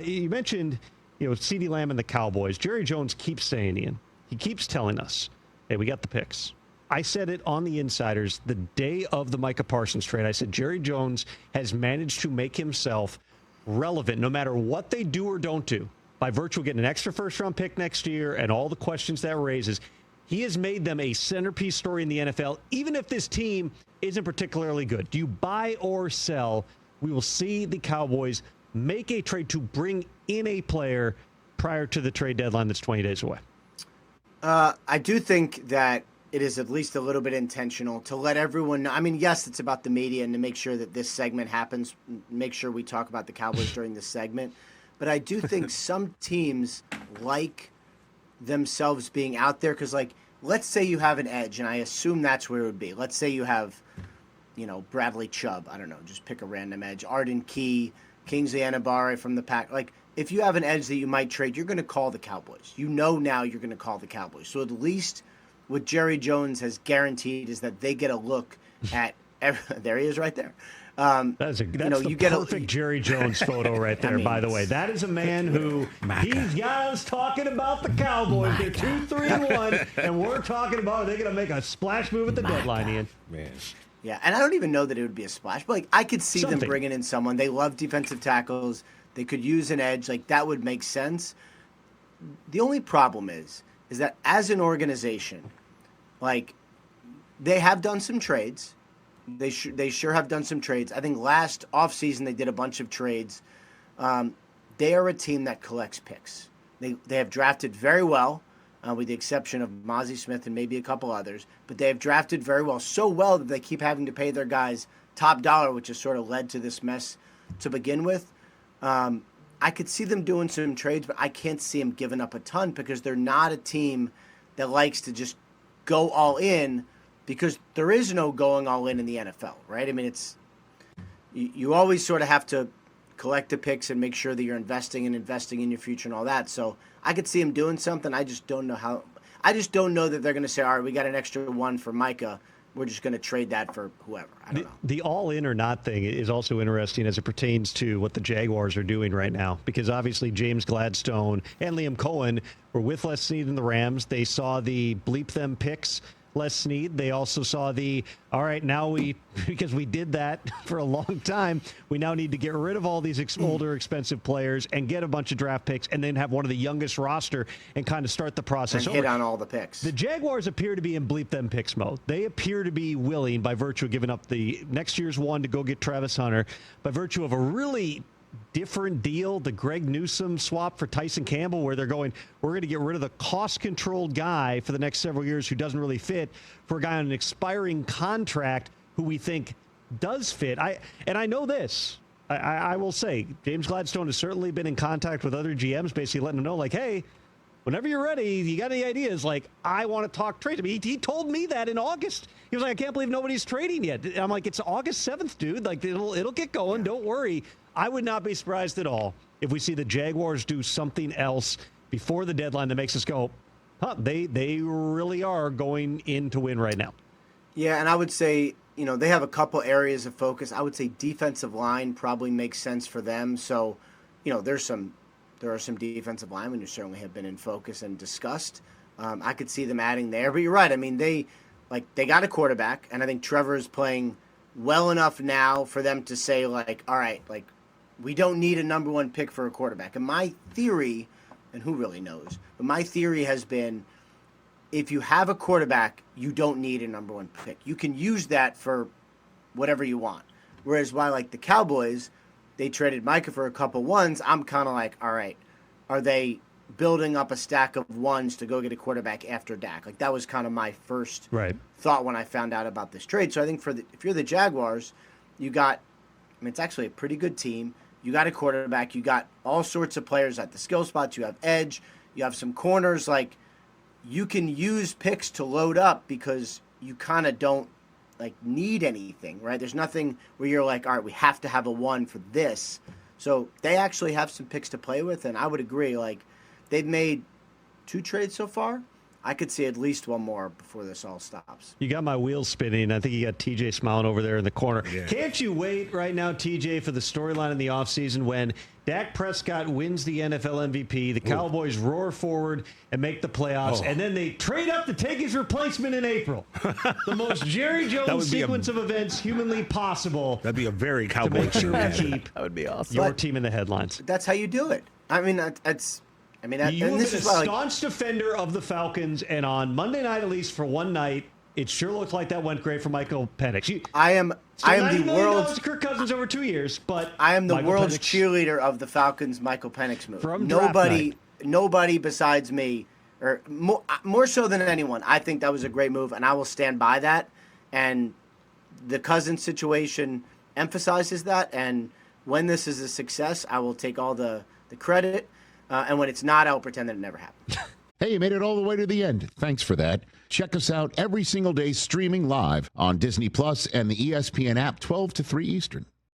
You mentioned, CeeDee Lamb and the Cowboys. Jerry Jones keeps saying, Ian, he keeps telling us, hey, we got the picks. I said it on the Insiders the day of the Micah Parsons trade. I said Jerry Jones has managed to make himself relevant no matter what they do or don't do by virtue of getting an extra first-round pick next year and all the questions that raises. He has made them a centerpiece story in the NFL, even if this team isn't particularly good. Do you buy or sell? We will see the Cowboys make a trade to bring in a player prior to the trade deadline that's 20 days away. I do think that it is at least a little bit intentional to let everyone know. I mean, yes, it's about the media and to make sure that this segment happens, make sure we talk about the Cowboys during this segment. But I do think some teams like themselves being out there because, let's say you have an edge, and I assume that's where it would be. Let's say you have, Bradley Chubb. I don't know, just pick a random edge. Arden Key, Kingsley Anibare from the Pack. If you have an edge that you might trade, you're going to call the Cowboys. Now you're going to call the Cowboys. So at least what Jerry Jones has guaranteed is that they get a look at there he is right there. That's the perfect Jerry Jones photo right there, by the way. That is a man who, he's got us talking about the Cowboys. They're 2-3-1, and we're talking about they're going to make a splash move at the deadline, Ian. Man. Yeah, and I don't even know that it would be a splash, but I could see them bringing in someone. They love defensive tackles. They could use an edge. That would make sense. The only problem is that as an organization, they have done some trades. They sure have done some trades. I think last offseason they did a bunch of trades. They are a team that collects picks. They have drafted very well, with the exception of Mozzie Smith and maybe a couple others. But they have drafted very well, so well that they keep having to pay their guys top dollar, which has sort of led to this mess to begin with. I could see them doing some trades, but I can't see them giving up a ton because they're not a team that likes to just go all in because there is no going all in the NFL, right? I mean, you always sort of have to collect the picks and make sure that you're investing in your future and all that. So I could see them doing something. I just don't know how. I just don't know that they're going to say, all right, we got an extra one for Micah. We're just going to trade that for whoever. I don't know. The all-in or not thing is also interesting as it pertains to what the Jaguars are doing right now, because obviously James Gladstone and Liam Cohen were with Les Snead in the Rams. They saw the bleep them picks, Les Snead. They also saw all right, now because we did that for a long time, we now need to get rid of all these older, expensive players and get a bunch of draft picks and then have one of the youngest roster and kind of start the process and hit on all the picks. The Jaguars appear to be in bleep them picks mode. They appear to be willing, by virtue of giving up the next year's one to go get Travis Hunter, by virtue of a really different deal, the Greg Newsome swap for Tyson Campbell, where they're going, we're going to get rid of the cost-controlled guy for the next several years who doesn't really fit for a guy on an expiring contract who we think does fit. I know this. I will say, James Gladstone has certainly been in contact with other GMs, basically letting them know, hey, whenever you're ready, you got any ideas? I want to talk trades. I mean, he told me that in August. He was like, I can't believe nobody's trading yet. I'm like, it's August 7th, dude. It'll get going. Don't worry. I would not be surprised at all if we see the Jaguars do something else before the deadline that makes us go, they really are going in to win right now. Yeah, and I would say, they have a couple areas of focus. I would say defensive line probably makes sense for them. So, there are some defensive linemen who certainly have been in focus and discussed. I could see them adding there. But you're right. I mean, they got a quarterback, and I think Trevor is playing well enough now for them to say, all right, we don't need a number one pick for a quarterback. And my theory, and who really knows, but my theory has been if you have a quarterback, you don't need a number one pick. You can use that for whatever you want. Whereas why the Cowboys, they traded Micah for a couple ones, I'm kind of all right, are they building up a stack of ones to go get a quarterback after Dak? That was kind of my first thought when I found out about this trade. So I think if you're the Jaguars, it's actually a pretty good team. You got a quarterback. You got all sorts of players at the skill spots. You have edge. You have some corners. You can use picks to load up because you kind of don't need anything, right? There's nothing where you're all right, we have to have a one for this. So they actually have some picks to play with, and I would agree. They've made 2 trades so far. I could see at least one more before this all stops. You got my wheels spinning. I think you got TJ smiling over there in the corner. Yeah. Can't you wait right now, TJ, for the storyline in the offseason when Dak Prescott wins the NFL MVP. The Cowboys roar forward and make the playoffs. And then they trade up to take his replacement in April. The most Jerry Jones sequence of events humanly possible. That'd be a very Cowboy to make sure we keep That would be awesome. your team in the headlines. That's how you do it. I mean, that's. I mean, that, You and have this been is a why, staunch defender of the Falcons, and on Monday night, at least for one night, it sure looked like that went great for Michael Penix. I am the world's Kirk Cousins over 2 years, but I am the Michael world's Penix cheerleader of the Falcons' Michael Penix move. From draft night. Nobody besides me, or more so than anyone, I think that was a great move, and I will stand by that. And the Cousins situation emphasizes that. And when this is a success, I will take all the credit. And when it's not, I'll pretend that it never happened. Hey, you made it all the way to the end. Thanks for that. Check us out every single day streaming live on Disney Plus and the ESPN app 12 to 3 Eastern.